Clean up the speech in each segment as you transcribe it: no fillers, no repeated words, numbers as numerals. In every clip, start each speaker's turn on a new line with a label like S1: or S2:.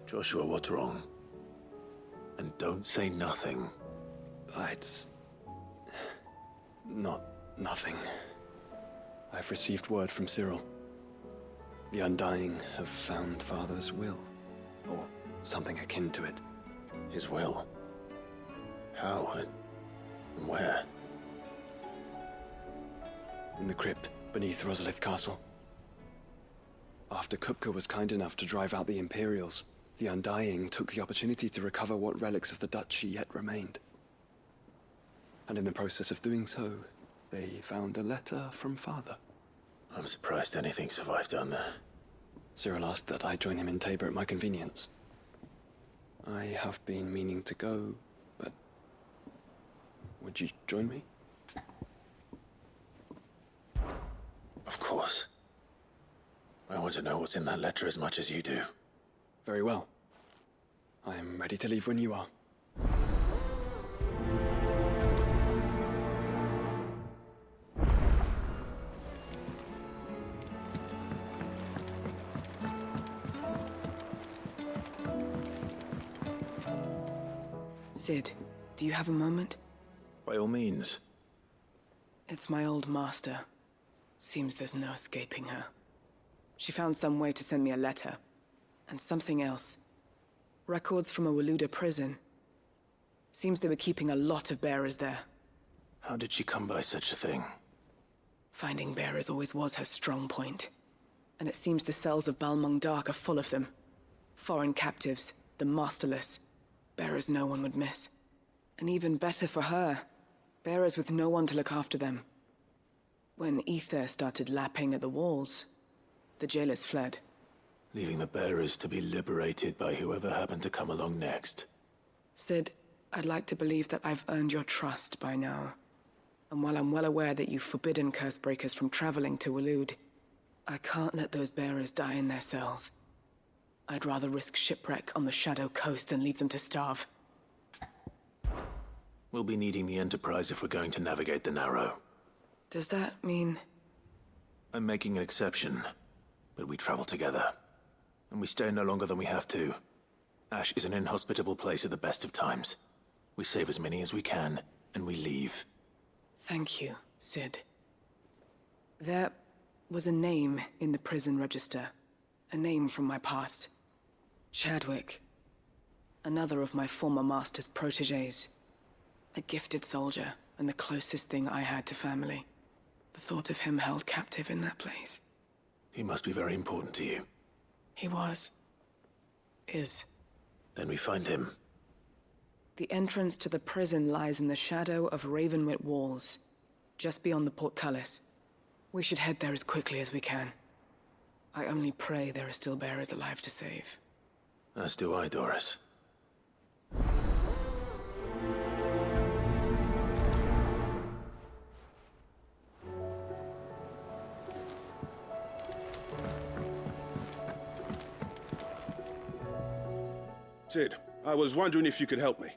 S1: Joshua, what's wrong? And don't say nothing.
S2: It's... nothing. I've received word from Cyril. The Undying have found Father's will, or something akin to it.
S1: His will? How and where?
S2: In the crypt beneath Rosalith Castle. After Kupka was kind enough to drive out the Imperials, the Undying took the opportunity to recover what relics of the Duchy yet remained. And in the process of doing so, they found a letter from Father.
S1: I'm surprised anything survived down there.
S2: Cyril asked that I join him in Tabor at my convenience. I have been meaning to go, but... would you join me?
S1: Of course. I want to know what's in that letter as much as you do.
S2: Very well. I am ready to leave when you are.
S3: Sid, do you have a moment?
S1: By all means.
S3: It's my old master. Seems there's no escaping her. She found some way to send me a letter. And something else. Records from a Waluda prison. Seems they were keeping a lot of bearers there.
S1: How did she come by such a thing?
S3: Finding bearers always was her strong point. And it seems the cells of Balmung Dark are full of them. Foreign captives, the masterless. Bearers no one would miss. And even better for her, bearers with no one to look after them. When ether started lapping at the walls, the jailers fled.
S1: Leaving the bearers to be liberated by whoever happened to come along next.
S3: Sid, I'd like to believe that I've earned your trust by now. And while I'm well aware that you've forbidden Cursebreakers from traveling to Waloed, I can't let those bearers die in their cells. I'd rather risk shipwreck on the Shadow Coast than leave them to starve.
S1: We'll be needing the Enterprise if we're going to navigate the Narrow.
S3: Does that mean...
S1: I'm making an exception, but we travel together. And we stay no longer than we have to. Ash is an inhospitable place at the best of times. We save as many as we can, and we leave.
S3: Thank you, Sid. There was a name in the prison register. A name from my past. Chadwick. Another of my former master's protégés. A gifted soldier, and the closest thing I had to family. The thought of him held captive in that place.
S1: He must be very important to you.
S3: He was. Is.
S1: Then we find him.
S3: The entrance to the prison lies in the shadow of Ravenwit Walls, just beyond the portcullis. We should head there as quickly as we can. I only pray there are still bearers alive to save.
S1: As do I, Doris.
S4: Sid, I was wondering if you could help me.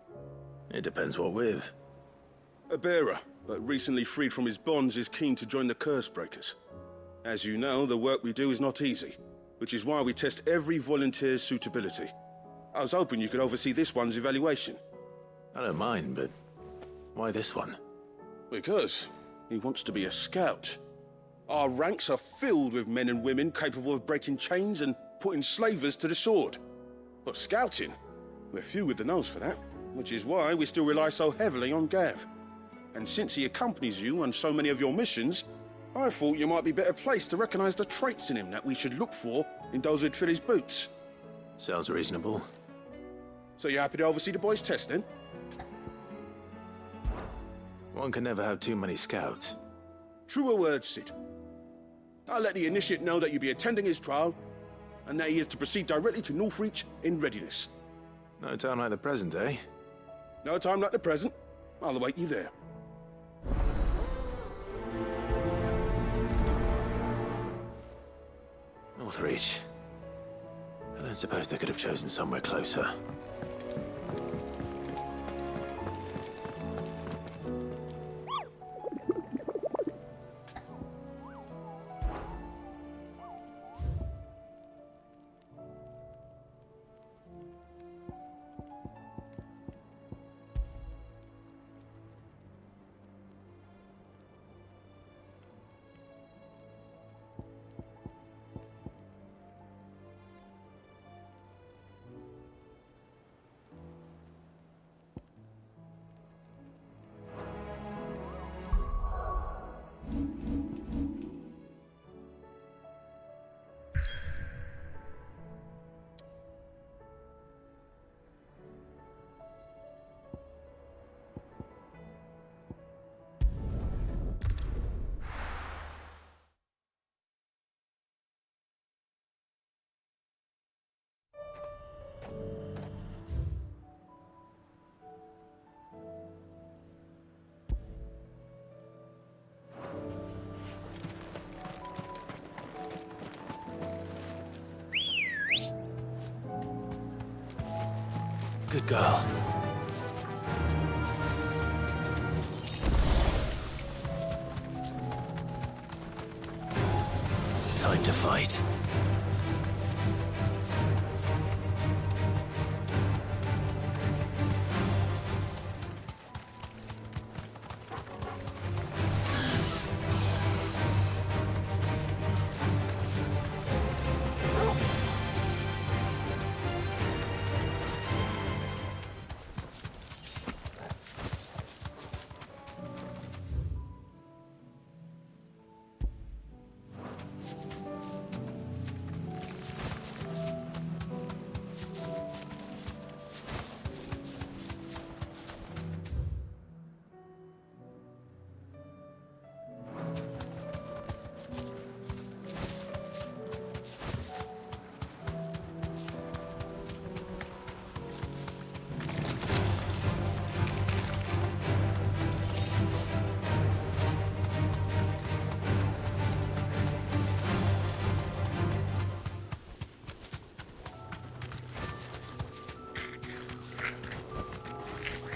S1: It depends what with.
S4: A bearer, but recently freed from his bonds, is keen to join the Cursebreakers. As you know, the work we do is not easy, which is why we test every volunteer's suitability. I was hoping you could oversee this one's evaluation.
S1: I don't mind, but why this one?
S4: Because he wants to be a scout. Our ranks are filled with men and women capable of breaking chains and putting slavers to the sword. But scouting? We're few with the nose for that, which is why we still rely so heavily on Gav. And since he accompanies you on so many of your missions, I thought you might be better placed to recognize the traits in him that we should look for in those who'd fill his boots.
S1: Sounds reasonable.
S4: So you're happy to oversee the boys' test, then?
S1: One can never have too many scouts.
S4: Truer words, Sid. I'll let the initiate know that you'll be attending his trial, and that he is to proceed directly to Northreach in readiness.
S1: No time like the present, eh?
S4: No time like the present. I'll await you there.
S1: Northreach. I don't suppose they could have chosen somewhere closer. Good girl. Time to fight.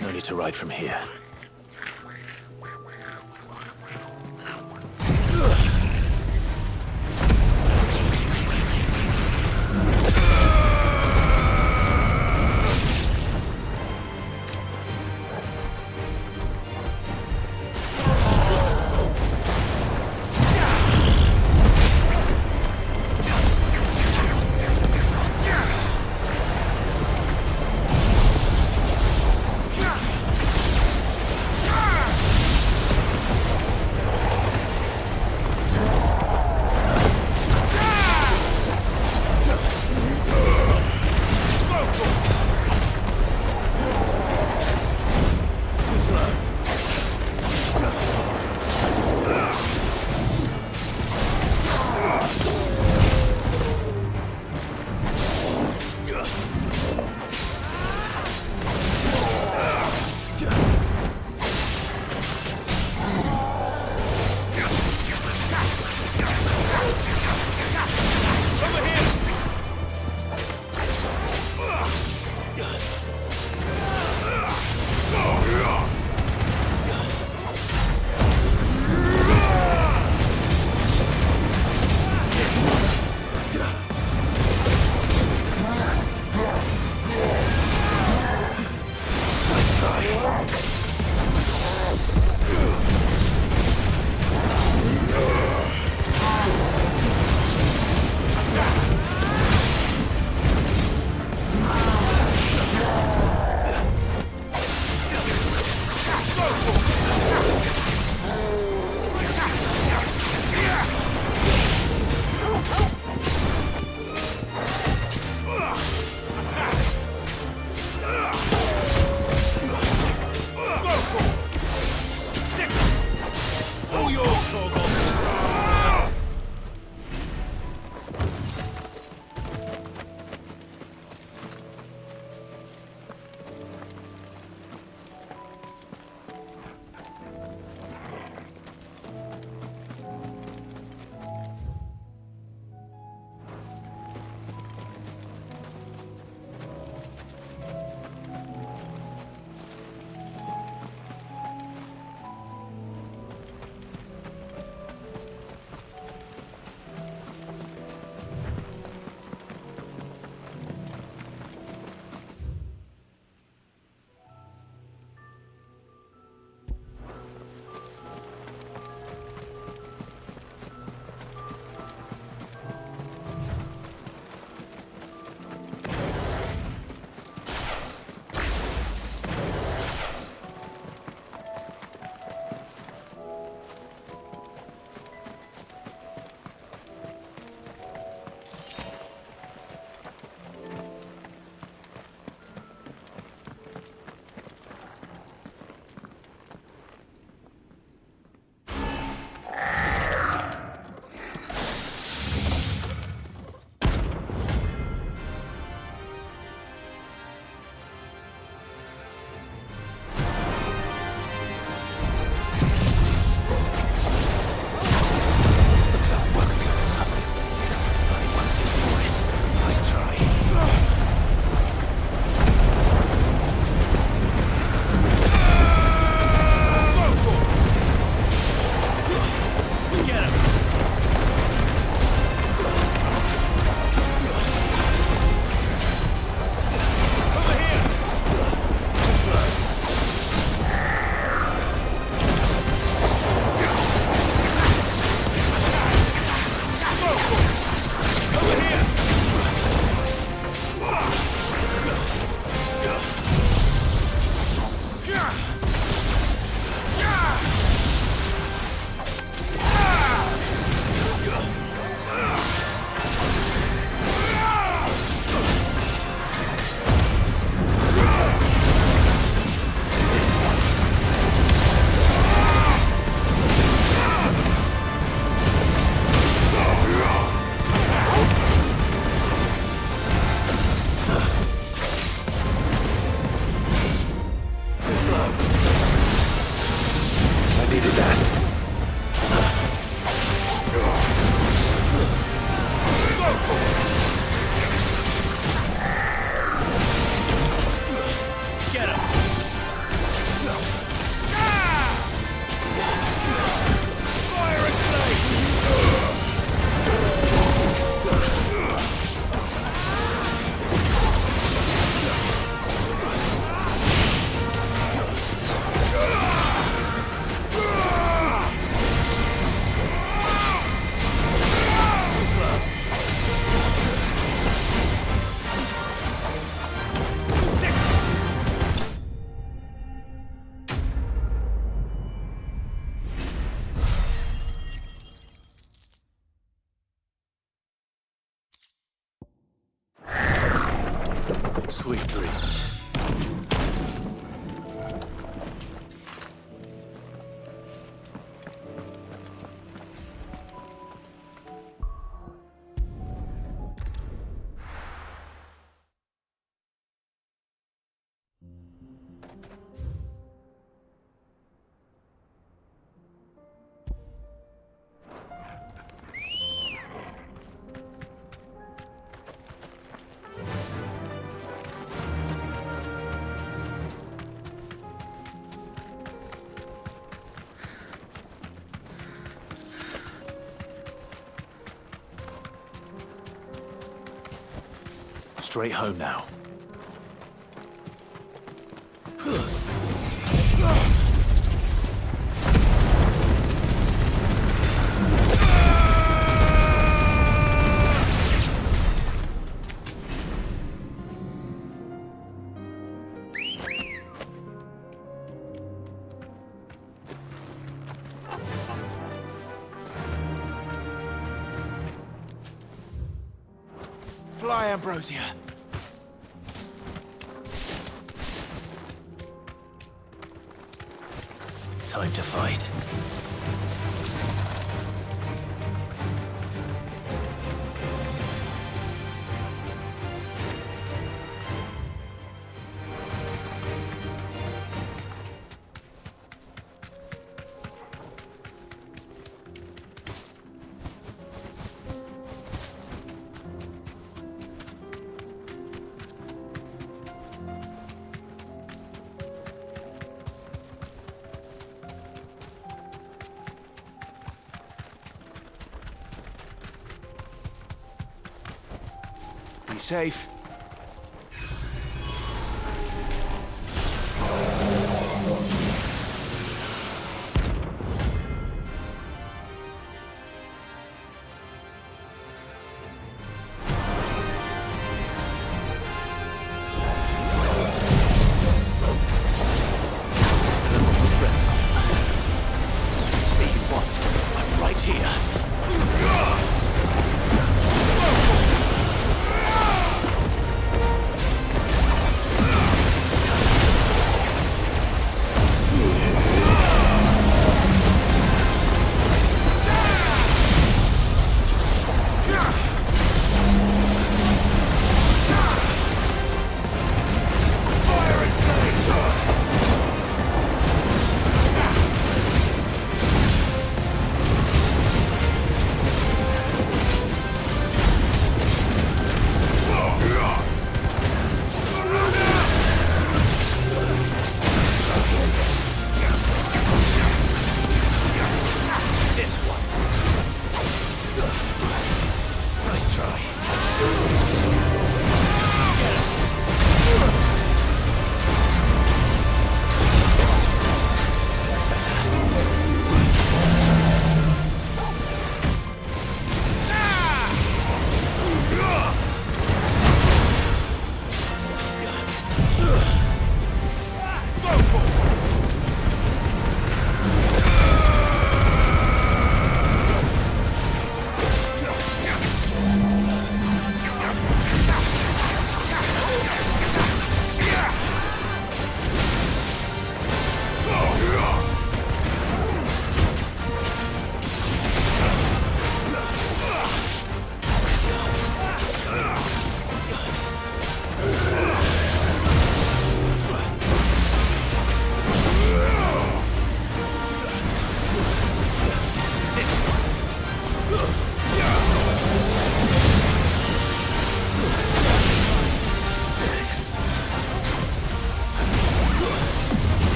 S1: No need to ride from here. Sweet dreams. Straight home now. Fly, Ambrosia. Time to fight. Be safe.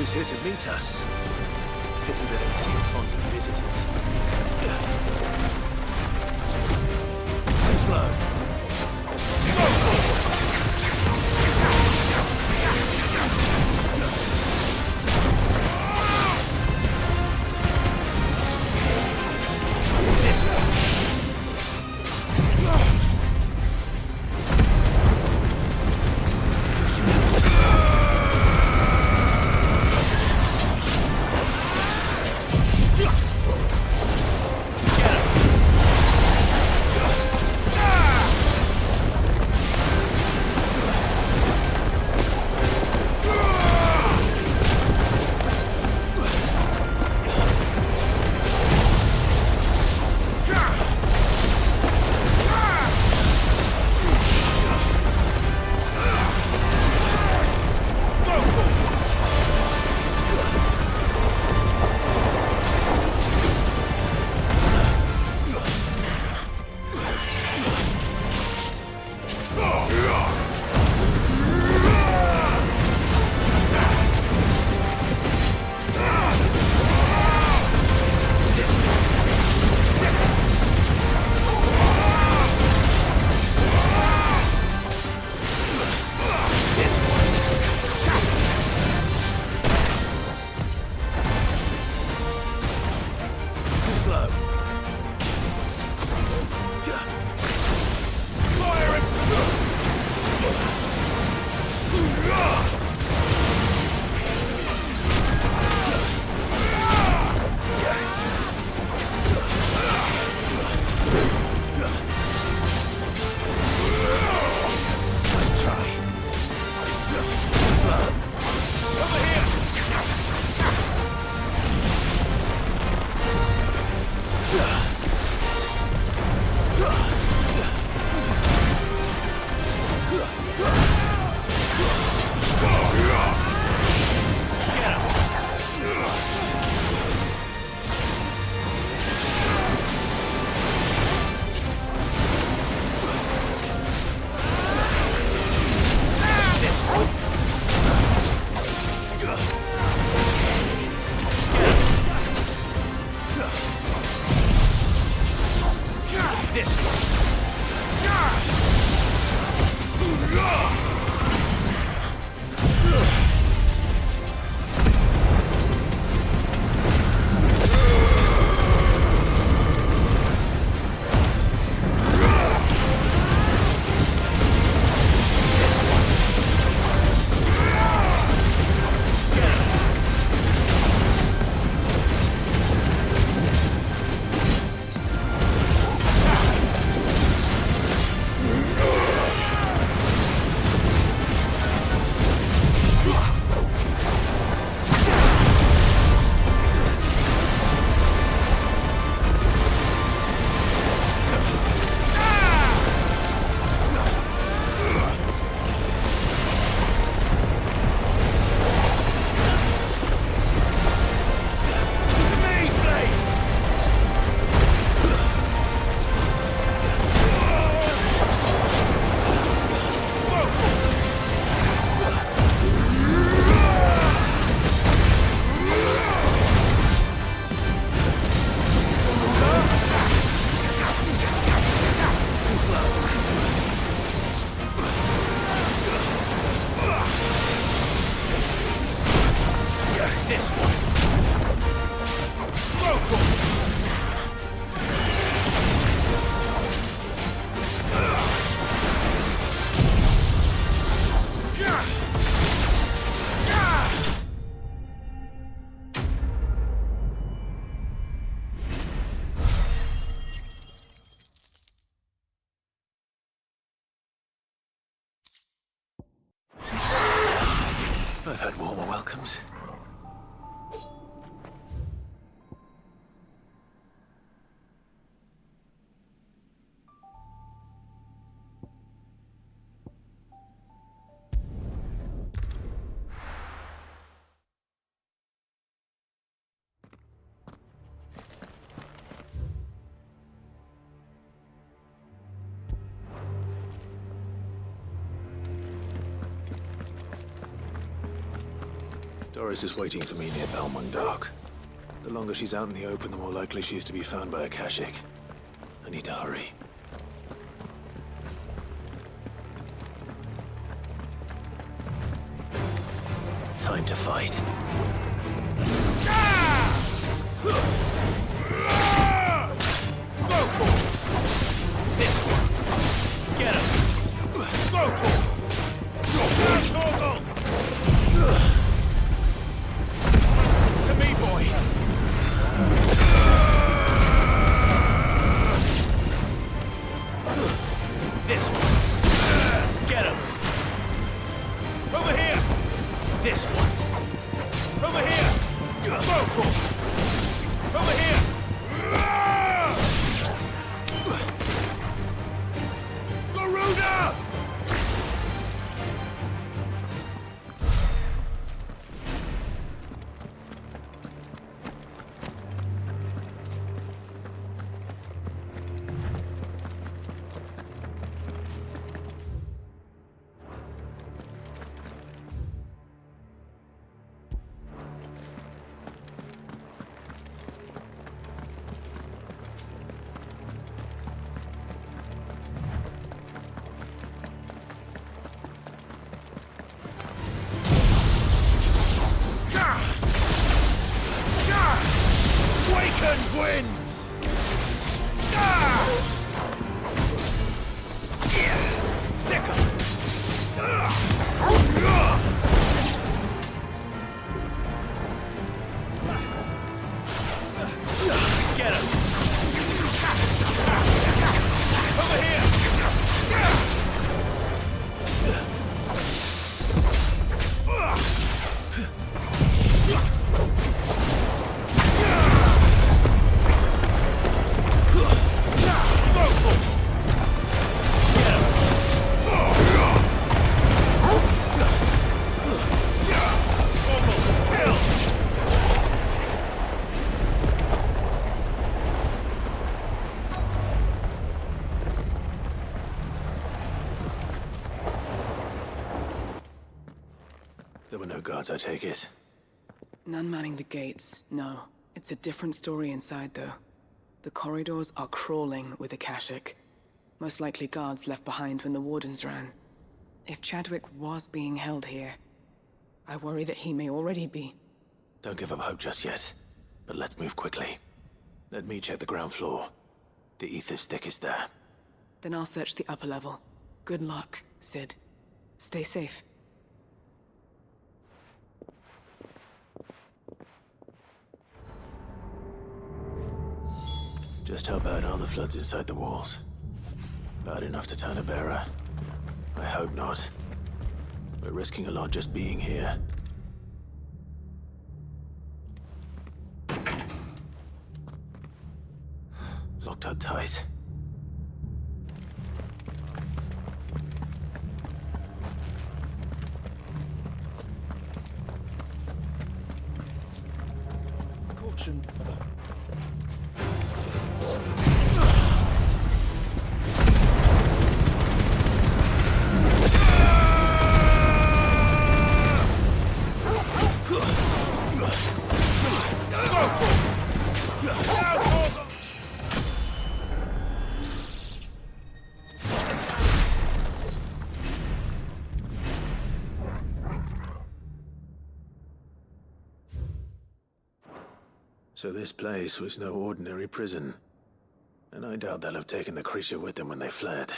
S1: who's here to meet us. Pity they don't seem fond of visitors. Too slow. This way. I've had warmer welcomes. Doris is waiting for me near Balmung Dock. The longer she's out in the open, the more likely she is to be found by a Kashik. I need to hurry. Time to fight. This one. Get him. To me, boy. This one. Get him. Over here. This one. Over here. Over here. Garuda! Wins! Sick of it! Get him! Over here! There were no guards, I take it.
S3: None manning the gates, no. It's a different story inside, though. The corridors are crawling with Akashic. Most likely guards left behind when the wardens ran. If Chadwick was being held here, I worry that he may already be.
S1: Don't give up hope just yet, but let's move quickly. Let me check the ground floor. The ether's thickest there.
S3: Then I'll search the upper level. Good luck, Sid. Stay safe.
S1: Just how bad are the floods inside the walls? Bad enough to turn a bearer? I hope not. We're risking a lot just being here. Locked up tight.
S2: Caution, brother.
S1: So this place was no ordinary prison. And I doubt they'll have taken the creature with them when they fled.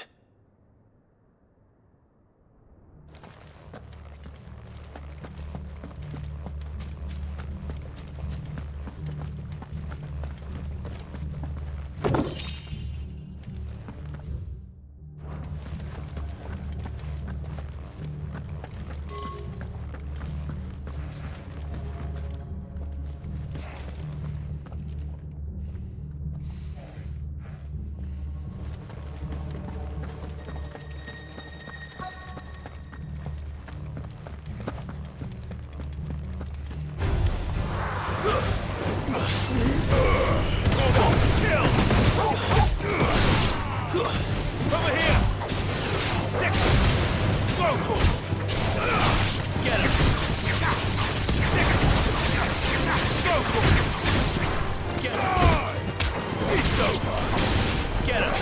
S1: Get him!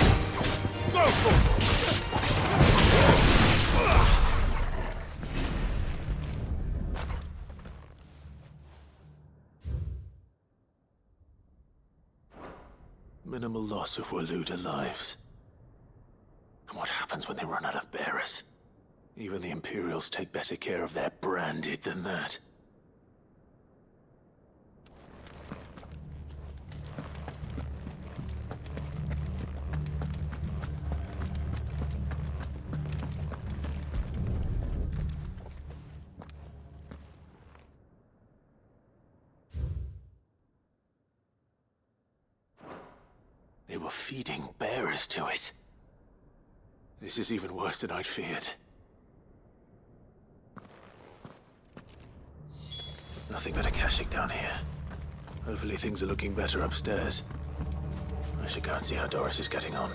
S4: Go for it!
S1: Minimal loss of Waluda lives. And what happens when they run out of bearers? Even the Imperials take better care of their branded than that. They were feeding bearers to it. This is even worse than I'd feared. Nothing but a Kashyyyk down here. Hopefully things are looking better upstairs. I should go and see how Doris is getting on.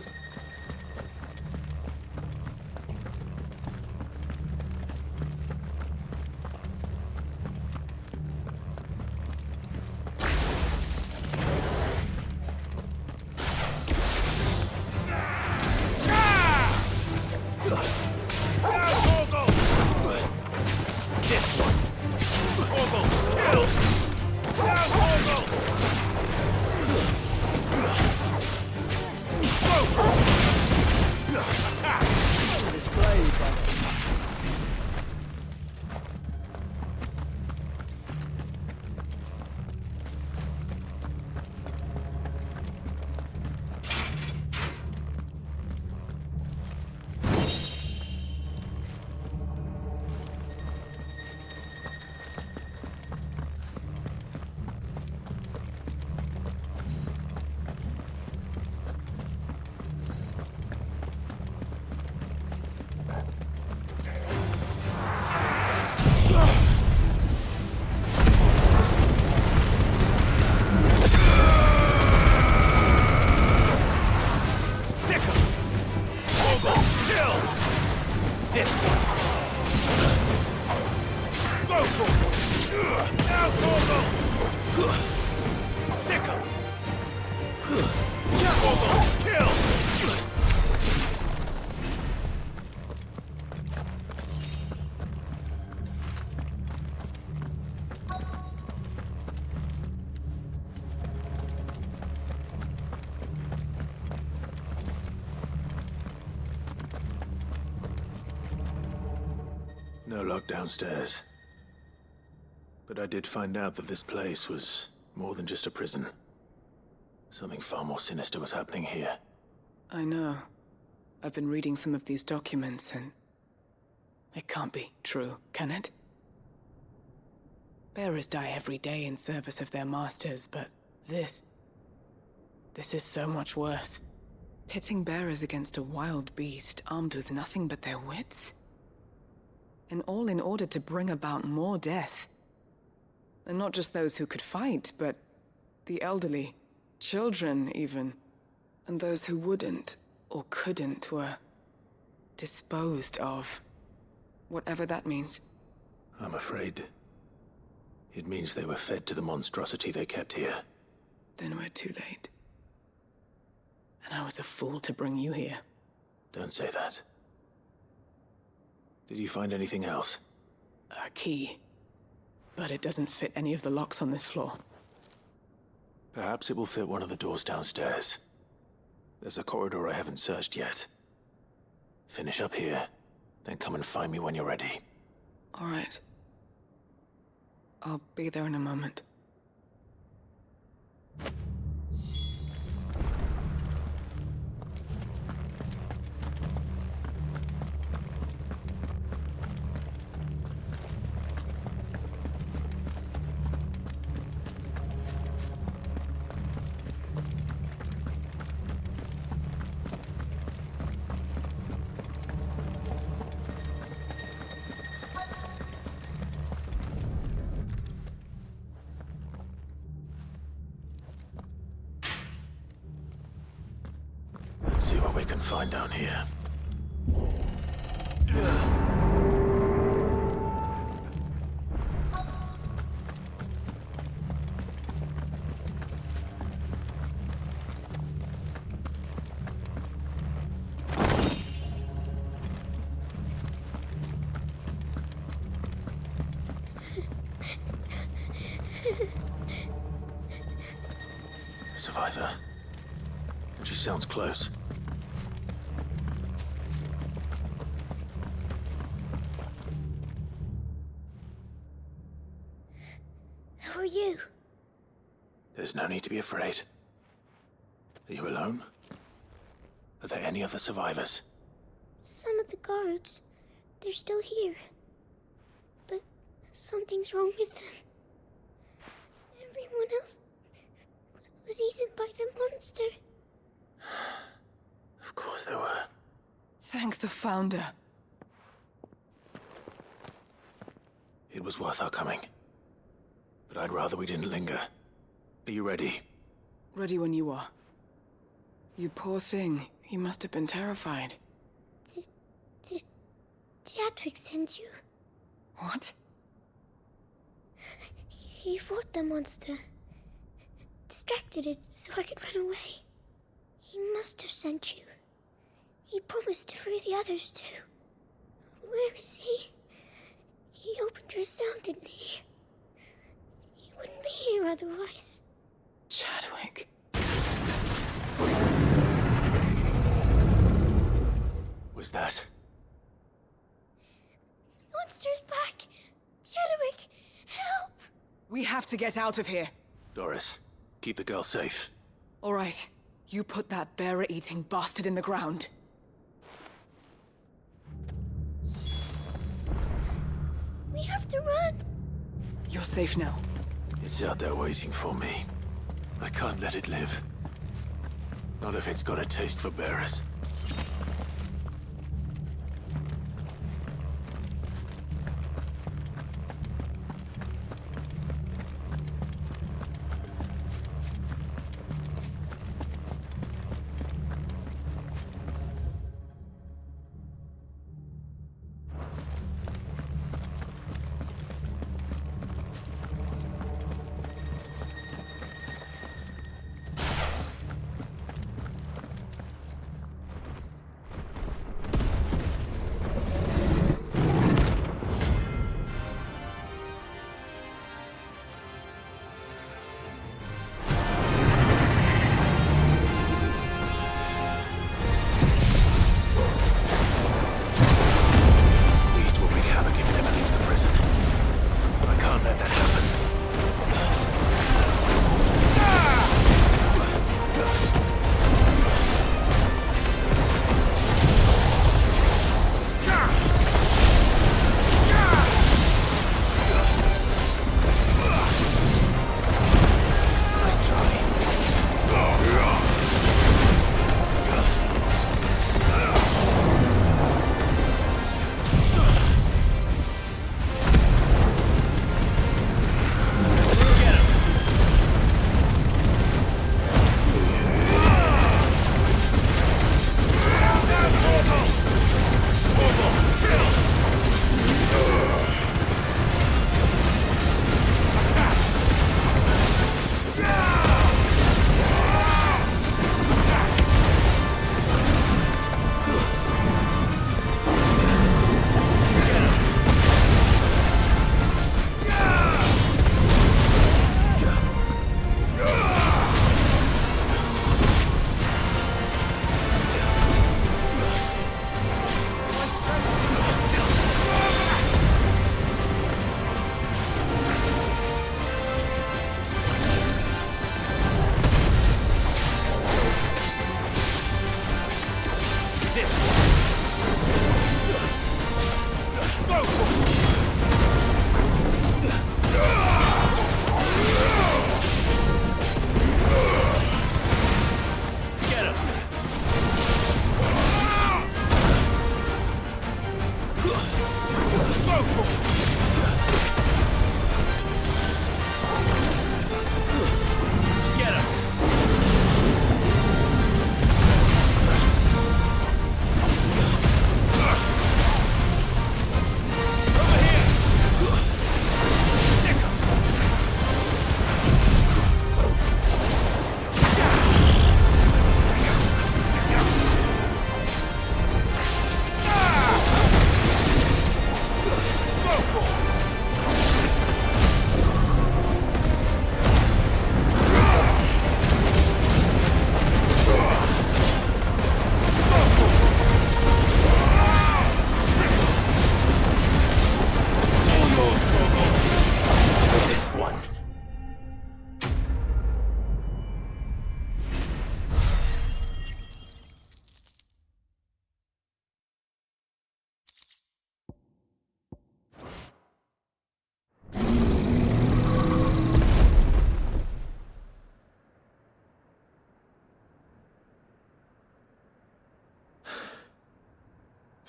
S1: No luck downstairs. But I did find out that this place was more than just a prison. Something far more sinister was happening here.
S3: I know. I've been reading some of these documents and... it can't be true, can it? Bearers die every day in service of their masters, but this is so much worse. Pitting bearers against a wild beast armed with nothing but their wits? And all in order to bring about more death. And not just those who could fight, but the elderly, children even. And those who wouldn't or couldn't were disposed of. Whatever that means.
S1: I'm afraid it means they were fed to the monstrosity they kept here.
S3: Then we're too late. And I was a fool to bring you here.
S1: Don't say that. Did you find anything else?
S3: A key. But it doesn't fit any of the locks on this floor.
S1: Perhaps it will fit one of the doors downstairs. There's a corridor I haven't searched yet. Finish up here, then come and find me when you're ready.
S3: All right. I'll be there in a moment.
S1: Let's see what we can find down here. sounds close.
S5: Who are you?
S1: There's no need to be afraid. Are you alone? Are there any other survivors?
S5: Some of the guards. They're still here. But something's wrong with them. Everyone else was eaten by the monster.
S1: Of course there were.
S3: Thank the Founder.
S1: It was worth our coming. But I'd rather we didn't linger. Are you ready?
S3: Ready when you are. You poor thing. He must have been terrified.
S5: Did Chadwick send you?
S3: What?
S5: He fought the monster. Distracted it so I could run away. He must have sent you. He promised to free the others too. Where is he? He opened your cell, didn't he? He wouldn't be here otherwise.
S3: Chadwick.
S1: Was that?
S5: Monster's back! Chadwick, help!
S3: We have to get out of here.
S1: Doris, keep the girl safe.
S3: All right. You put that bearer-eating bastard in the ground.
S5: We have to run!
S3: You're safe now.
S1: It's out there waiting for me. I can't let it live. Not if it's got a taste for bearers.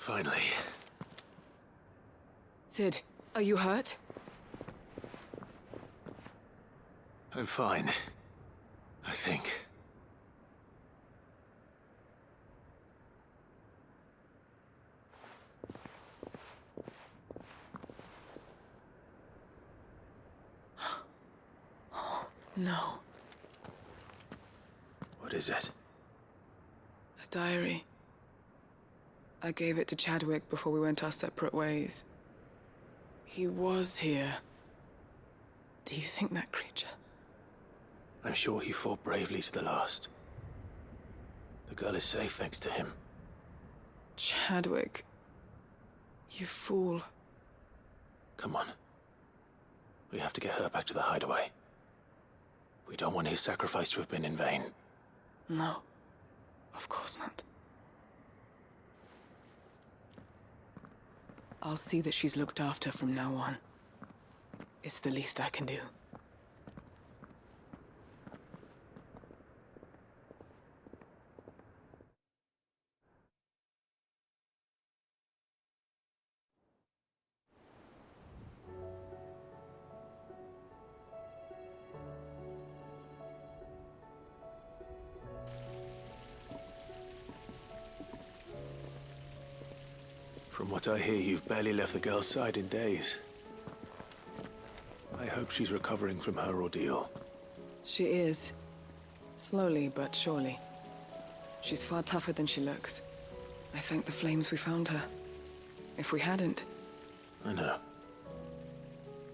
S1: Finally.
S3: Sid, are you hurt?
S1: I'm fine. I think.
S3: No.
S1: What is it?
S3: A diary. I gave it to Chadwick before we went our separate ways. He was here. Do you think that creature?
S1: I'm sure he fought bravely to the last. The girl is safe thanks to him.
S3: Chadwick. You fool.
S1: Come on. We have to get her back to the hideaway. We don't want his sacrifice to have been in vain.
S3: No. Of course not. I'll see that she's looked after from now on. It's the least I can do.
S1: From what I hear, you've barely left the girl's side in days. I hope she's recovering from her ordeal.
S3: She is. Slowly but surely. She's far tougher than she looks. I thank the flames we found her. If we hadn't...
S1: I know.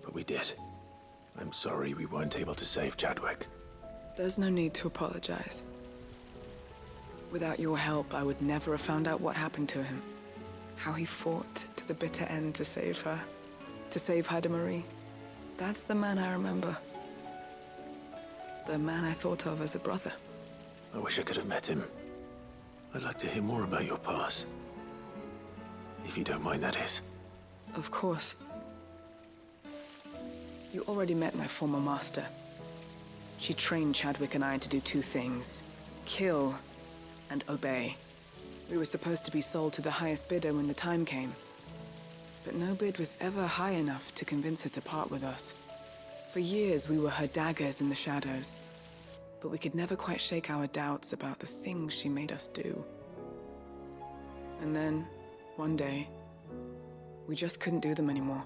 S1: But we did. I'm sorry we weren't able to save Chadwick.
S3: There's no need to apologize. Without your help, I would never have found out what happened to him. How he fought to the bitter end to save her. To save Haida Marie. That's the man I remember. The man I thought of as a brother.
S1: I wish I could have met him. I'd like to hear more about your past. If you don't mind, that is.
S3: Of course. You already met my former master. She trained Chadwick and I to do two things. Kill and obey. We were supposed to be sold to the highest bidder when the time came. But no bid was ever high enough to convince her to part with us. For years, we were her daggers in the shadows. But we could never quite shake our doubts about the things she made us do. And then, one day, we just couldn't do them anymore.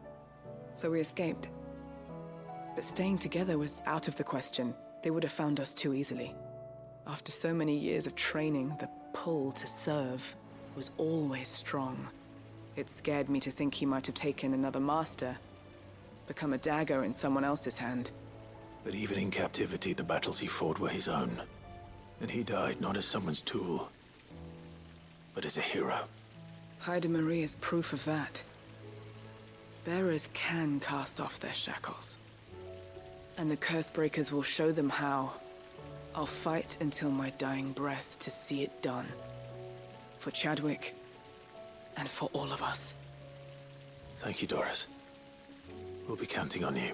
S3: So we escaped. But staying together was out of the question. They would have found us too easily. After so many years of training, the pull to serve was always strong. It scared me to think he might have taken another master, become a dagger in someone else's hand.
S1: But even in captivity, the battles he fought were his own. And he died not as someone's tool, but as a hero.
S3: Haida Marie is proof of that. Bearers can cast off their shackles. And the Cursebreakers will show them how. I'll fight until my dying breath to see it done. For Chadwick, and for all of us.
S1: Thank you, Doris. We'll be counting on you.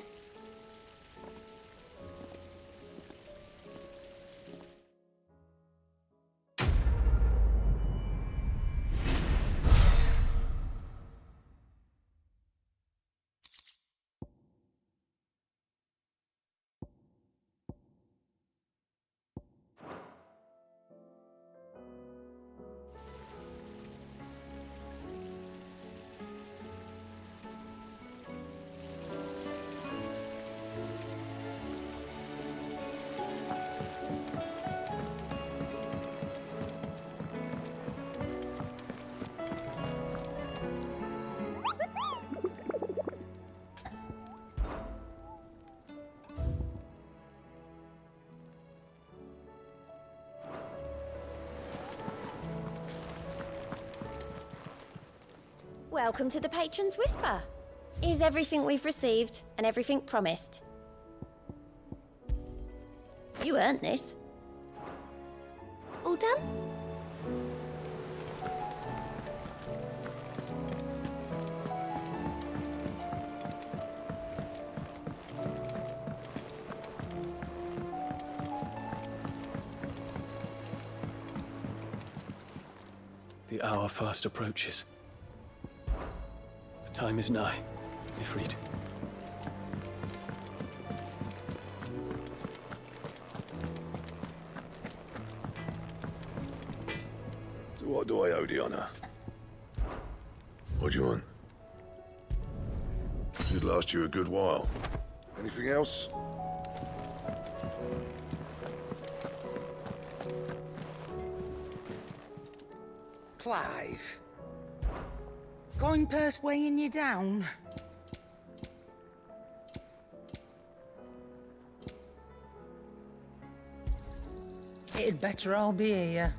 S6: Welcome to the Patron's Whisper. Is everything we've received and everything promised? You earned this. All done?
S2: The hour fast approaches. Time is nigh. Be freed.
S7: So what do I owe the honor? What do you want? Should last you a good while. Anything else?
S8: Clive. Coin purse weighing you down? It'd better all be here.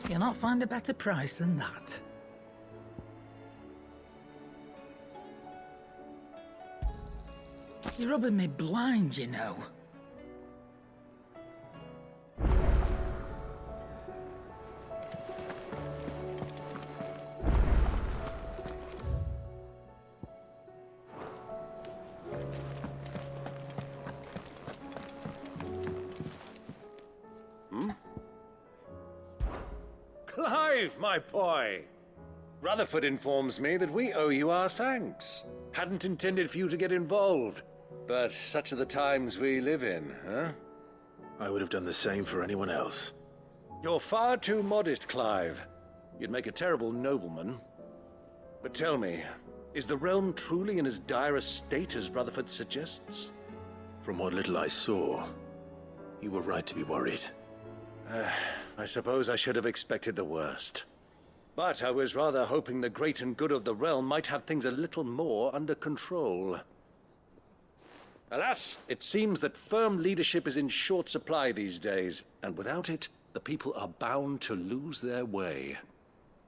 S8: You'll not find a better price than that. You're rubbing me blind, you know.
S9: Clive, my boy! Rutherford informs me that we owe you our thanks. Hadn't intended for you to get involved, but such are the times we live in, huh?
S1: I would have done the same for anyone else.
S9: You're far too modest, Clive. You'd make a terrible nobleman. But tell me, is the realm truly in as dire a state as Rutherford suggests?
S1: From what little I saw, you were right to be worried.
S9: I suppose I should have expected the worst. But I was rather hoping the great and good of the realm might have things a little more under control. Alas, it seems that firm leadership is in short supply these days, and without it, the people are bound to lose their way.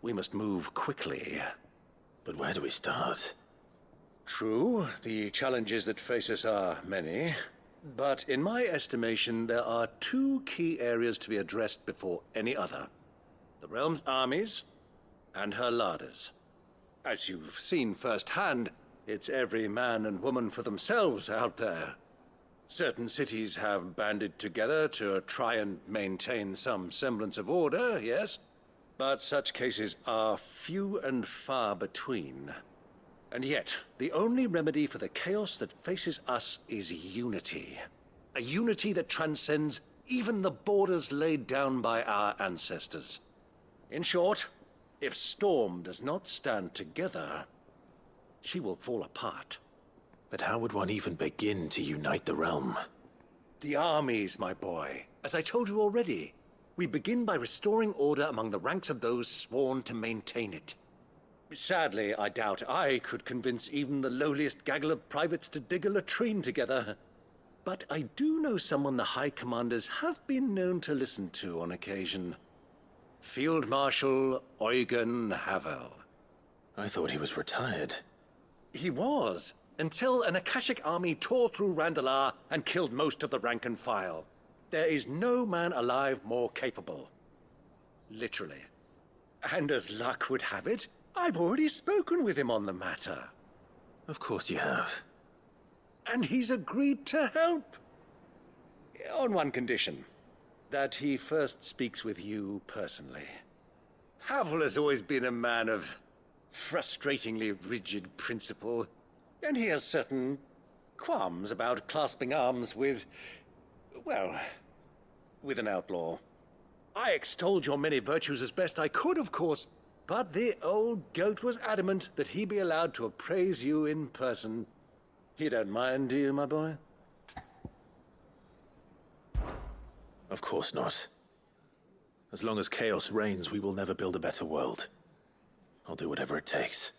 S9: We must move quickly.
S1: But where do we start?
S9: True, the challenges that face us are many. But in my estimation, there are two key areas to be addressed before any other. The realm's armies and her larders. As you've seen firsthand, it's every man and woman for themselves out there. Certain cities have banded together to try and maintain some semblance of order, yes, but such cases are few and far between. And yet, the only remedy for the chaos that faces us is unity. A unity that transcends even the borders laid down by our ancestors. In short, if Storm does not stand together, she will fall apart.
S1: But how would one even begin to unite the realm?
S9: The armies, my boy. As I told you already, we begin by restoring order among the ranks of those sworn to maintain it. Sadly, I doubt I could convince even the lowliest gaggle of privates to dig a latrine together. But I do know someone the High Commanders have been known to listen to on occasion. Field Marshal Eikon Havel.
S1: I thought he was retired.
S9: He was, until an Akashic army tore through Randalar and killed most of the rank and file. There is no man alive more capable. Literally. And as luck would have it, I've already spoken with him on the matter.
S1: Of course you have.
S9: And he's agreed to help. On one condition. That he first speaks with you personally. Havel has always been a man of frustratingly rigid principle, and he has certain qualms about clasping arms with, well, with an outlaw. I extolled your many virtues as best I could, of course, but the old goat was adamant that he be allowed to appraise you in person. You don't mind, do you, my boy?
S1: Of course not. As long as chaos reigns, we will never build a better world. I'll do whatever it takes.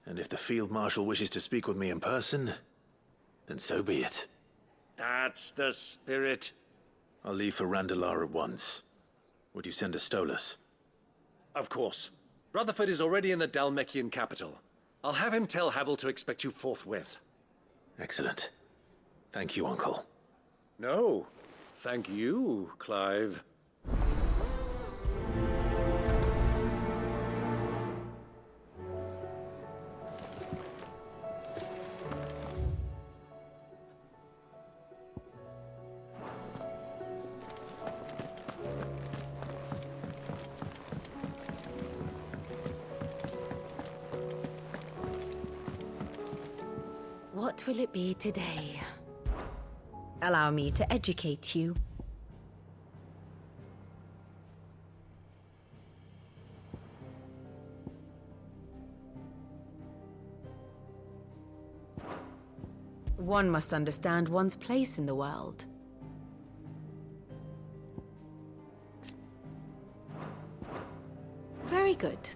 S1: And if the Field Marshal wishes to speak with me in person, then so be it.
S9: That's the spirit.
S1: I'll leave for Randalar at once. Would you send a Stolas?
S9: Of course. Rutherford is already in the Dalmekian capital. I'll have him tell Havel to expect you forthwith.
S1: Excellent. Thank you, Uncle.
S9: No. Thank you, Clive.
S10: What will it be today? Allow me to educate you. One must understand one's place in the world. Very good.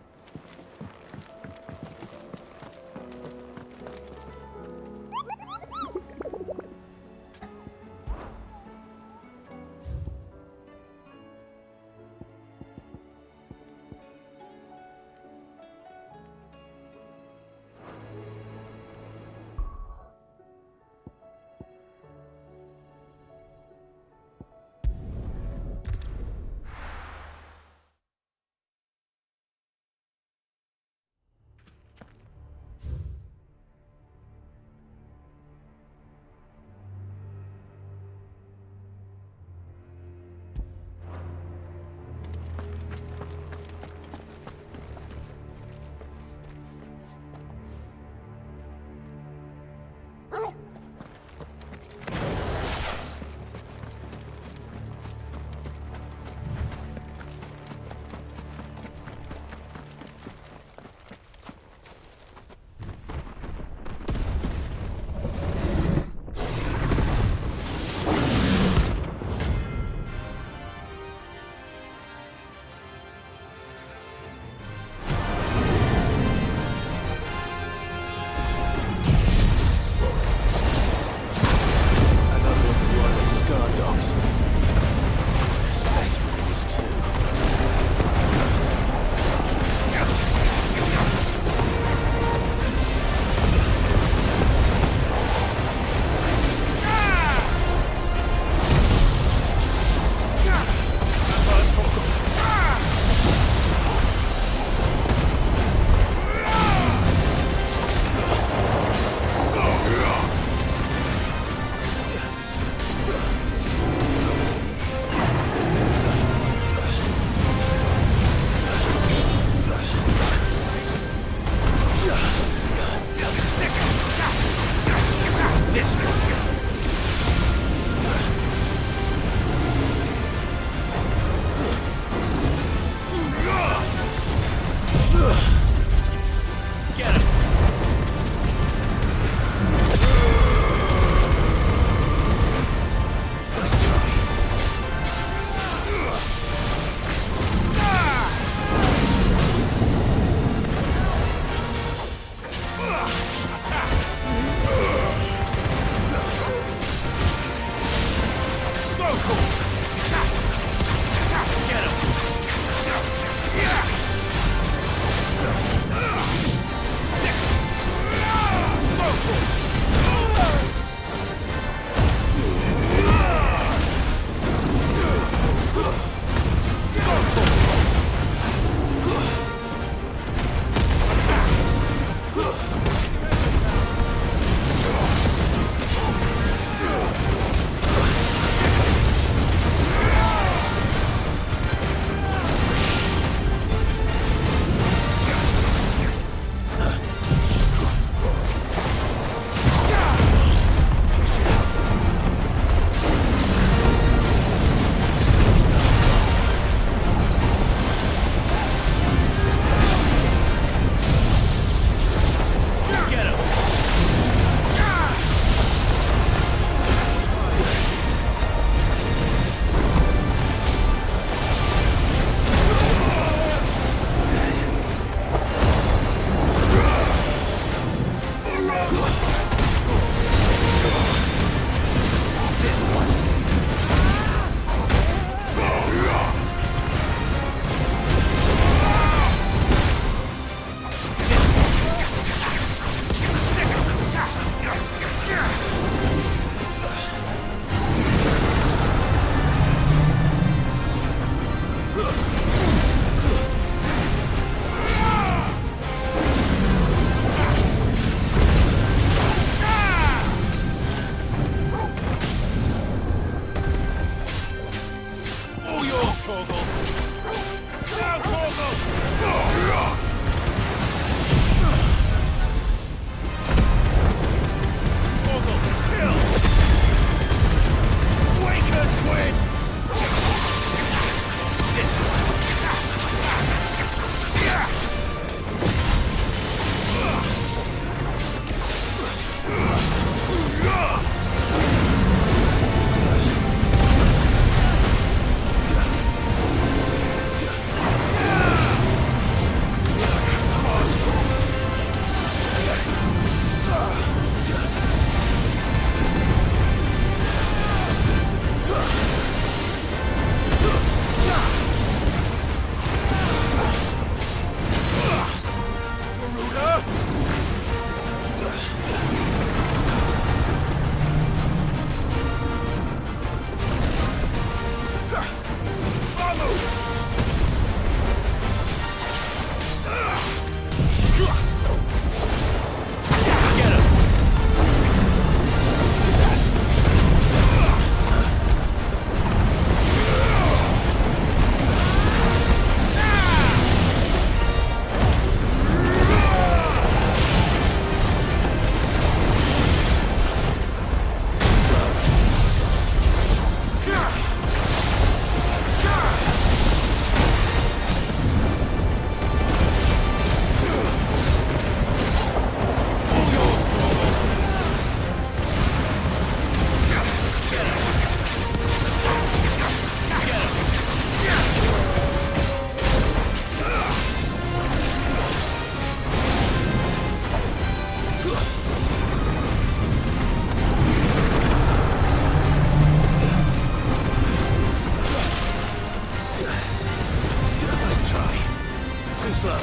S1: slow.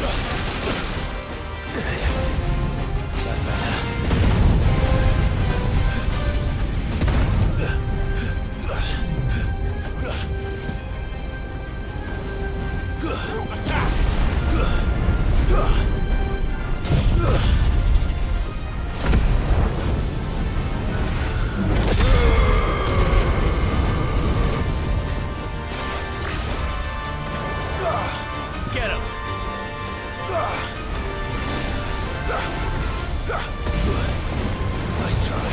S1: That's better.
S4: Attack!
S1: Get him! Nice try.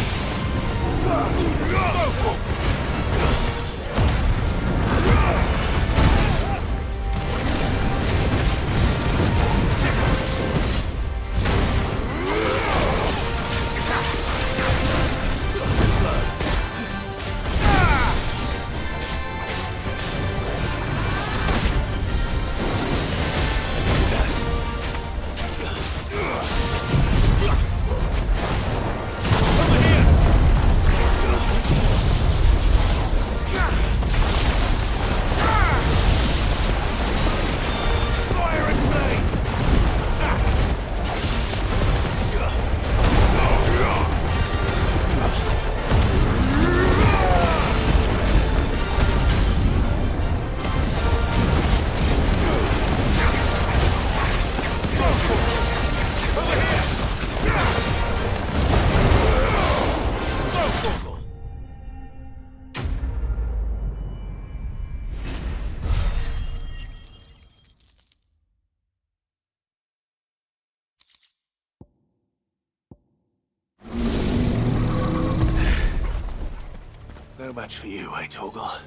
S1: No match for you, eh, Torgal?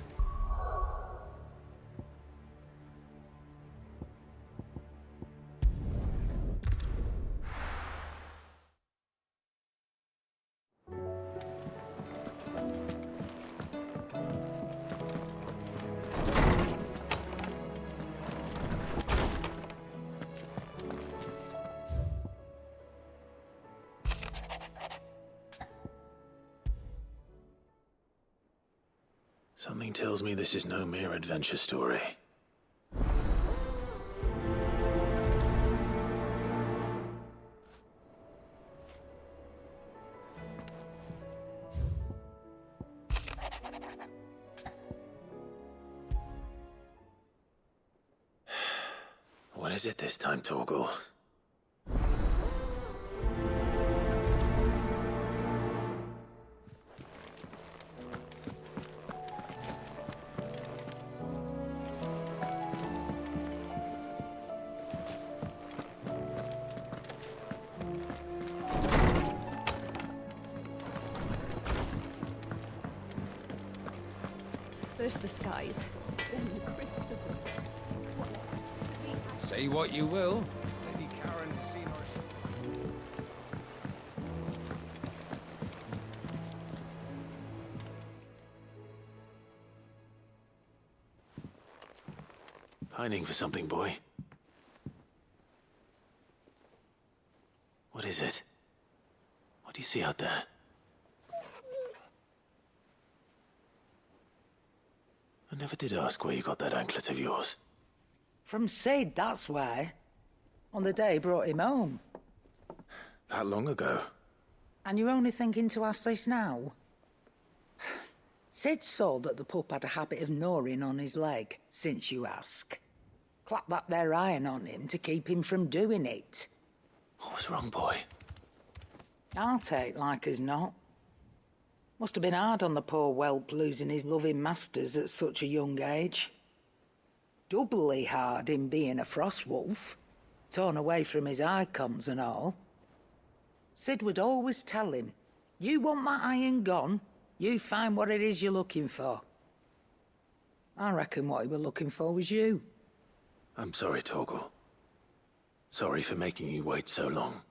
S1: Something tells me this is no mere adventure story. What is it this time, Torgal?
S11: First the skies, then the crystal.
S12: Say what you will. Lady Karen has seen our...
S1: Pining for something, boy. What is it? What do you see out there? I never did ask where you got that anklet of yours.
S8: From Sid, that's why. On the day he brought him home.
S1: That long ago?
S8: And you're only thinking to ask this now? Sid saw that the pup had a habit of gnawing on his leg, since you ask. Clap that there iron on him to keep him from doing it.
S1: What was wrong, boy?
S8: I'll take like as not. Must have been hard on the poor whelp losing his loving masters at such a young age. Doubly hard in being a frost wolf, torn away from his Eikons and all. Sid would always tell him, you want that iron gone, you find what it is you're looking for. I reckon what he were looking for was you.
S1: I'm sorry, Torgal. Sorry for making you wait so long.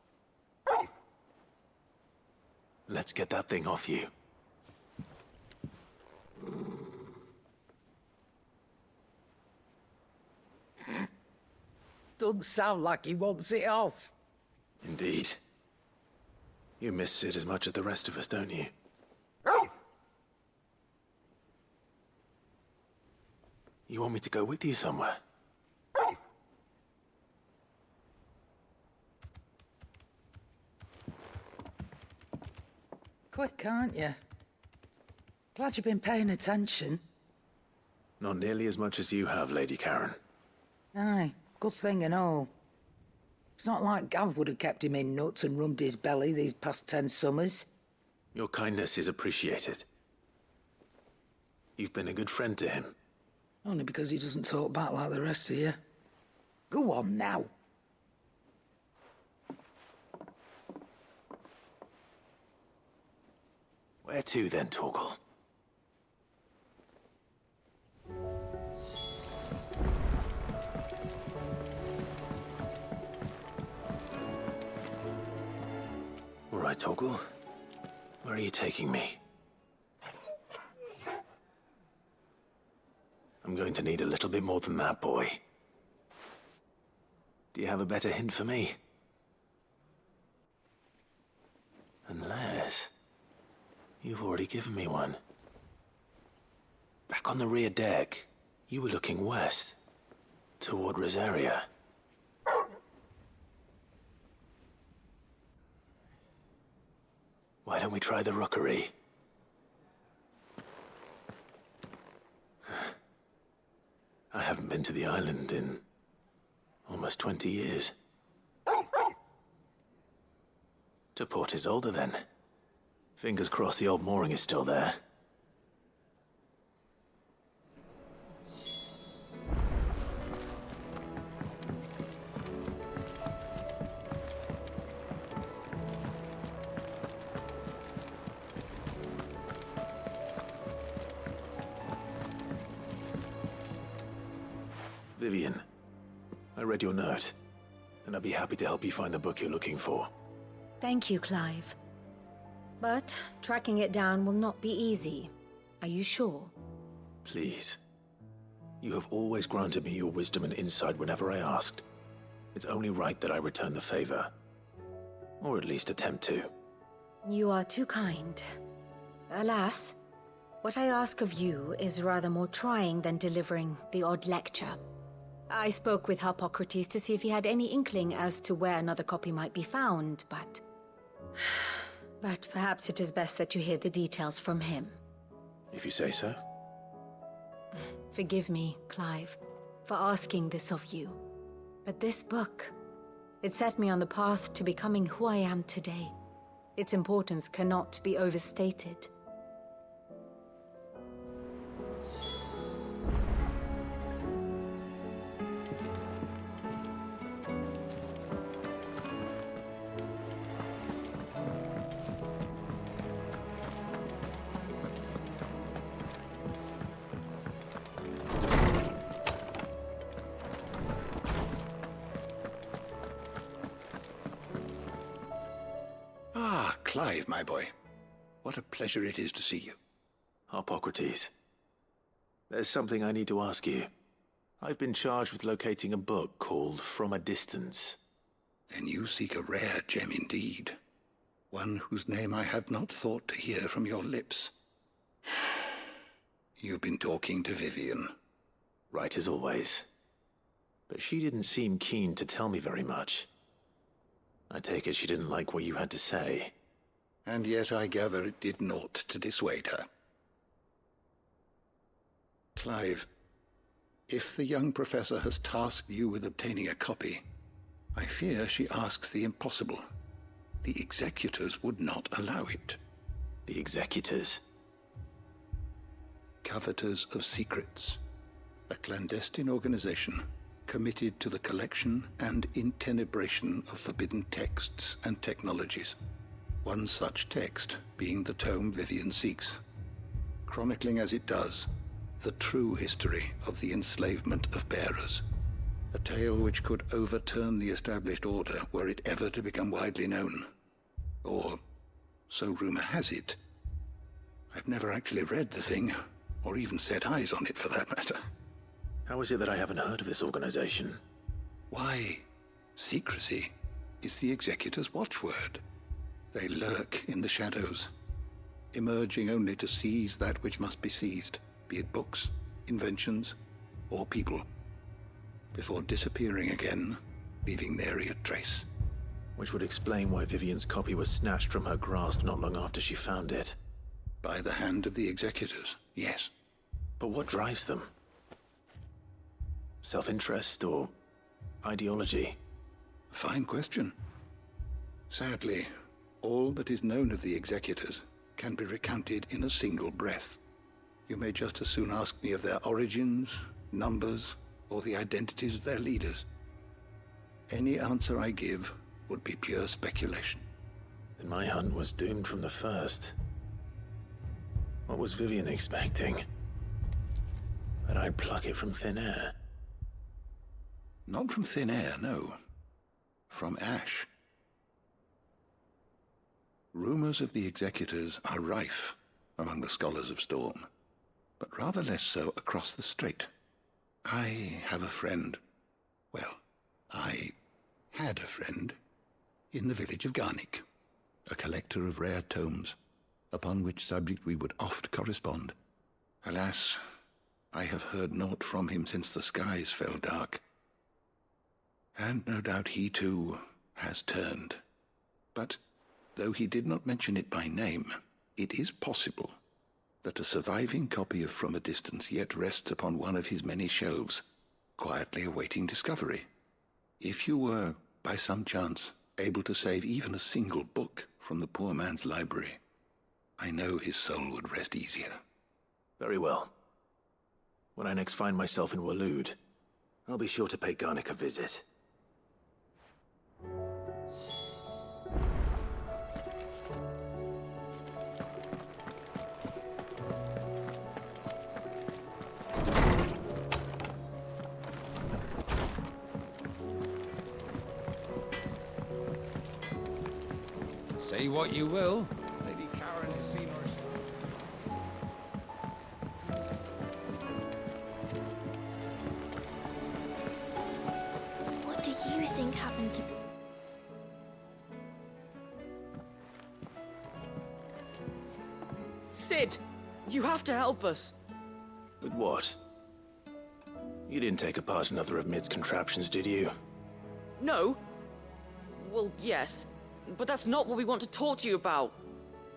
S1: Let's get that thing off you.
S8: Doesn't sound like he wants it off.
S1: Indeed. You miss Sid as much as the rest of us, don't you? You want me to go with you somewhere?
S8: quick, aren't you? Glad you've been paying attention.
S1: Not nearly as much as you have, Lady Karen.
S8: Aye, good thing and all. It's not like Gav would have kept him in nuts and rubbed his belly these past 10 summers.
S1: Your kindness is appreciated. You've been a good friend to him.
S8: Only because he doesn't talk back like the rest of you. Go on now.
S1: Where to then, Torgal? All right, Torgal. Where are you taking me? I'm going to need a little bit more than that, boy. Do you have a better hint for me? Unless... you've already given me one. Back on the rear deck, you were looking west, toward Rosaria. Why don't we try the rookery? I haven't been to the island in almost 20 years. To Port Isolde, then. Fingers crossed the old mooring is still there. Vivian, I read your note, and I'd be happy to help you find the book you're looking for.
S10: Thank you, Clive. But tracking it down will not be easy. Are you sure?
S1: Please. You have always granted me your wisdom and insight whenever I asked. It's only right that I return the favor. Or at least attempt to.
S10: You are too kind. Alas, what I ask of you is rather more trying than delivering the odd lecture. I spoke with Harpocrates to see if he had any inkling as to where another copy might be found, but perhaps it is best that you hear the details from him.
S1: If you say so.
S10: Forgive me, Clive, for asking this of you. But this book, it set me on the path to becoming who I am today. Its importance cannot be overstated.
S7: Clive, my boy. What a pleasure it is to see you.
S1: Harpocrates. There's something I need to ask you. I've been charged with locating a book called From a Distance.
S7: Then you seek a rare gem indeed. One whose name I had not thought to hear from your lips. You've been talking to Vivian.
S1: Right as always. But she didn't seem keen to tell me very much. I take it she didn't like what you had to say.
S7: And yet I gather it did naught to dissuade her. Clive, if the young professor has tasked you with obtaining a copy, I fear she asks the impossible. The executors would not allow it.
S1: The executors?
S7: Coveters of Secrets. A clandestine organization committed to the collection and intenebration of forbidden texts and technologies. One such text being the tome Vivian seeks, chronicling as it does the true history of the enslavement of bearers, a tale which could overturn the established order were it ever to become widely known. Or, so rumor has it. I've never actually read the thing, or even set eyes on it for that matter.
S1: How is it that I haven't heard of this organization?
S7: Why, secrecy is the executor's watchword. They lurk in the shadows, emerging only to seize that which must be seized, be it books, inventions, or people, before disappearing again, leaving nary a trace.
S1: Which would explain why Vivian's copy was snatched from her grasp not long after she found it.
S7: By the hand of the executors, yes.
S1: But what drives them? Self-interest or ideology?
S7: Fine question. Sadly, all that is known of the executors can be recounted in a single breath. You may just as soon ask me of their origins, numbers, or the identities of their leaders. Any answer I give would be pure speculation.
S1: Then my hunt was doomed from the first. What was Vivian expecting? That I'd pluck it from thin air?
S7: Not from thin air, no. From ash. Rumors of the executors are rife among the scholars of Storm, but rather less so across the strait. I have a friend. Well, I had a friend in the village of Garnick, a collector of rare tomes, upon which subject we would oft correspond. Alas, I have heard naught from him since the skies fell dark. And no doubt he too has turned. But though he did not mention it by name, it is possible that a surviving copy of From a Distance yet rests upon one of his many shelves, quietly awaiting discovery. If you were, by some chance, able to save even a single book from the poor man's library, I know his soul would rest easier.
S1: Very well. When I next find myself in Waloed, I'll be sure to pay Garnick a visit.
S12: Say what you will, Lady Karen has seen herself.
S5: What do you think happened to...
S13: Sid! You have to help us!
S1: With what? You didn't take apart another of Mid's contraptions, did you?
S13: No. Well, yes. But that's not what we want to talk to you about.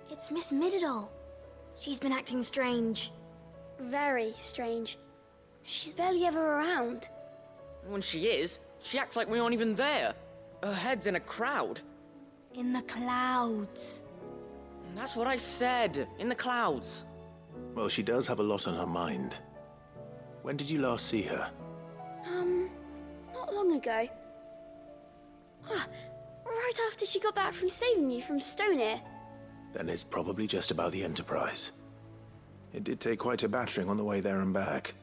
S5: It's Miss Mididol. She's been acting strange. Very strange. She's barely ever around.
S13: When she is, she acts like we aren't even there. Her head's in a crowd.
S5: In the clouds.
S13: That's what I said. In the clouds.
S1: Well, she does have a lot on her mind. When did you last see her?
S5: Not long ago. Right after she got back from saving you from Stoneir.
S1: Then it's probably just about the Enterprise. It did take quite a battering on the way there and back.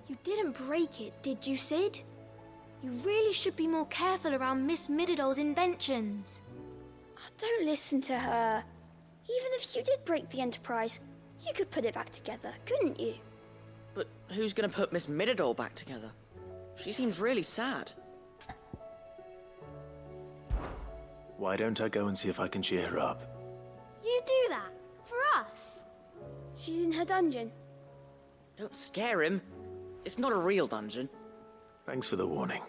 S5: You didn't break it, did you, Sid? You really should be more careful around Miss Mididol's inventions. Oh, don't listen to her. Even if you did break the Enterprise, you could put it back together, couldn't you?
S13: But who's gonna put Miss Mididol back together? She seems really sad.
S1: Why don't I go and see if I can cheer her up?
S5: You do that? For us? She's in her dungeon.
S13: Don't scare him. It's not a real dungeon.
S1: Thanks for the warning.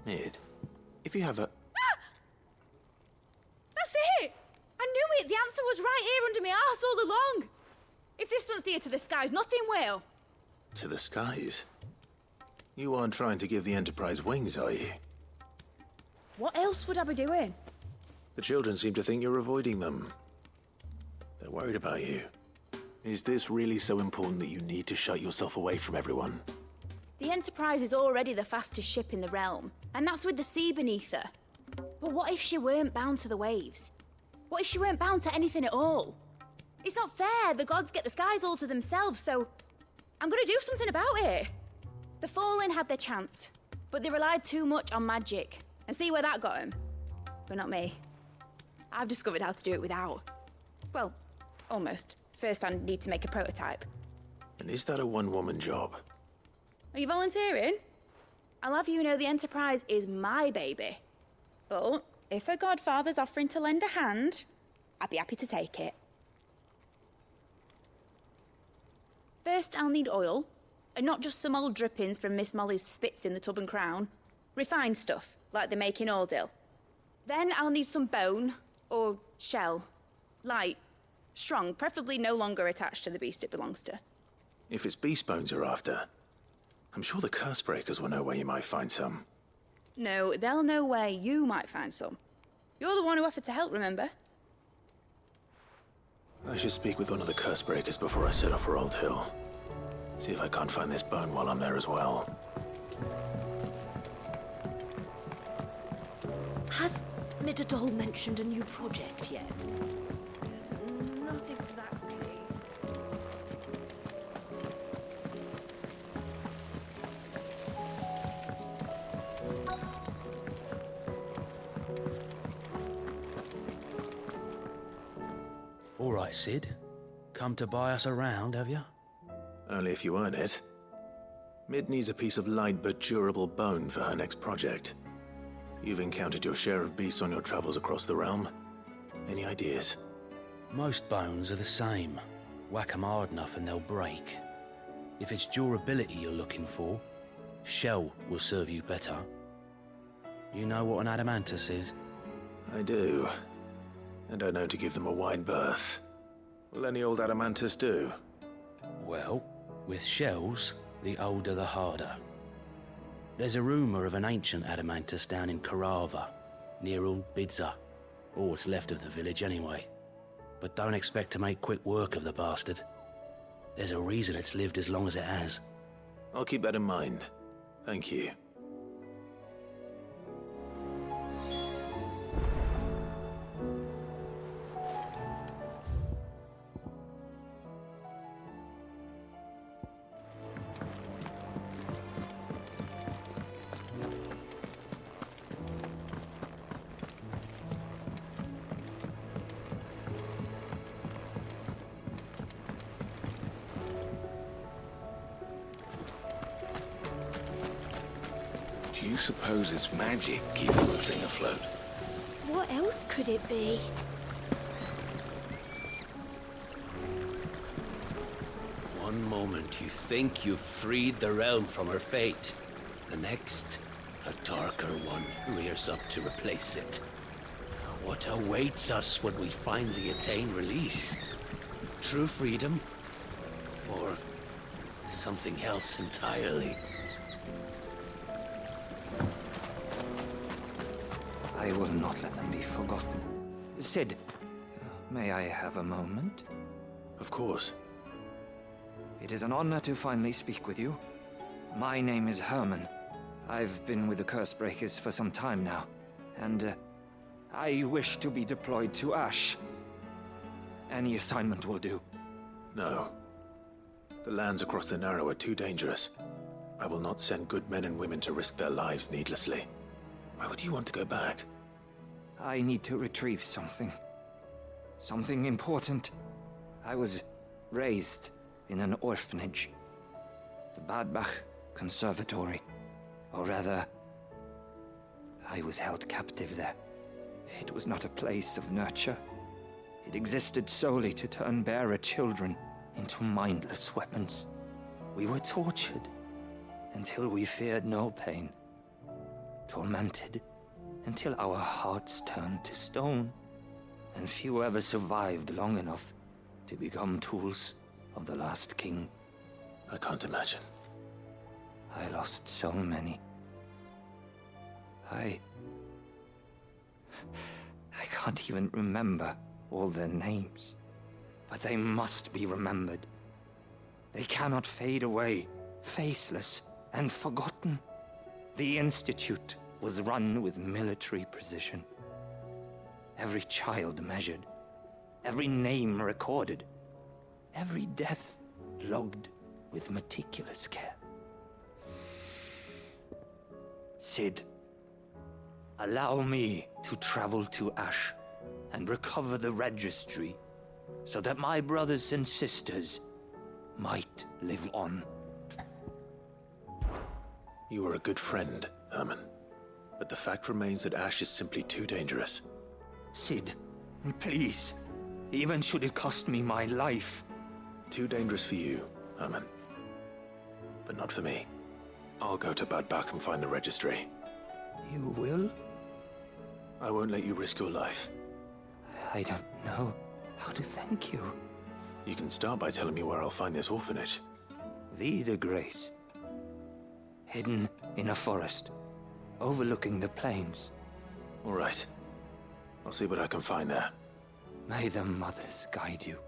S1: Mid, if you have a...
S14: That's it! I knew it! The answer was right here under my arse all along! If this doesn't steer to the skies, nothing will!
S1: To the skies? You aren't trying to give the Enterprise wings, are you?
S14: What else would I be doing?
S1: The children seem to think you're avoiding them. They're worried about you. Is this really so important that you need to shut yourself away from everyone?
S14: The Enterprise is already the fastest ship in the realm, and that's with the sea beneath her. But what if she weren't bound to the waves? What if she weren't bound to anything at all? It's not fair. The gods get the skies all to themselves, so I'm gonna do something about it. The Fallen had their chance, but they relied too much on magic. And see where that got them? But not me. I've discovered how to do it without. Well, almost. First I need to make a prototype.
S1: And is that a one-woman job?
S14: Are you volunteering? I'll have you know the Enterprise is my baby. But if a godfather's offering to lend a hand, I'd be happy to take it. First, I'll need oil, and not just some old drippings from Miss Molly's spits in the Tub and Crown. Refined stuff, like they make in Ordil. Then I'll need some bone, or shell. Light, strong, preferably no longer attached to the beast it belongs to.
S1: If it's beast bones you're after, I'm sure the Cursebreakers will know where you might find some.
S14: No, they'll know where you might find some. You're the one who offered to help, remember?
S1: I should speak with one of the Cursebreakers before I set off for Old Hill. See if I can't find this bone while I'm there as well.
S15: Has Midadol mentioned a new project yet?
S11: Not exactly.
S16: All right, Sid. Come to buy us around, have you?
S1: Only if you earn it. Mid needs a piece of light but durable bone for her next project. You've encountered your share of beasts on your travels across the realm. Any ideas?
S16: Most bones are the same. Whack 'em hard enough and they'll break. If it's durability you're looking for, shell will serve you better. You know what an adamantus is?
S1: I do. And I know to give them a wide berth. Will any old adamantus do?
S16: Well, with shells, the older the harder. There's a rumour of an ancient adamantus down in Karava, near Ul Bidza, or what's left of the village anyway. But don't expect to make quick work of the bastard. There's a reason it's lived as long as it has.
S1: I'll keep that in mind. Thank you.
S12: Do you suppose it's magic keeping the thing afloat?
S15: What else could it be?
S9: One moment you think you've freed the realm from her fate. The next, a darker one rears up to replace it. What awaits us when we finally attain release? True freedom? Or something else entirely?
S17: I will not let them be forgotten. Sid, may I have a moment?
S1: Of course.
S17: It is an honor to finally speak with you. My name is Herman. I've been with the Cursebreakers for some time now, and I wish to be deployed to Ash. Any assignment will do.
S1: No. The lands across the Narrow are too dangerous. I will not send good men and women to risk their lives needlessly. Why would you want to go back?
S17: I need to retrieve something. Something important. I was raised in an orphanage. The Badbach Conservatory. Or rather, I was held captive there. It was not a place of nurture. It existed solely to turn bearer children into mindless weapons. We were tortured until we feared no pain. Tormented until our hearts turned to stone, and few ever survived long enough to become tools of the last king.
S1: I can't imagine.
S17: I lost so many. I can't even remember all their names, but they must be remembered. They cannot fade away, faceless and forgotten. The Institute was run with military precision. Every child measured, every name recorded, every death logged with meticulous care. Sid, allow me to travel to Ash and recover the registry so that my brothers and sisters might live on.
S1: You are a good friend, Herman. But the fact remains that Ash is simply too dangerous.
S17: Sid, please. Even should it cost me my life.
S1: Too dangerous for you, Herman. But not for me. I'll go to Bad Bach and find the registry.
S17: You will?
S1: I won't let you risk your life.
S17: I don't know how to thank you.
S1: You can start by telling me where I'll find this orphanage.
S17: Vida Grace. Hidden in a forest, overlooking the plains.
S1: All right. I'll see what I can find there.
S17: May the mothers guide you.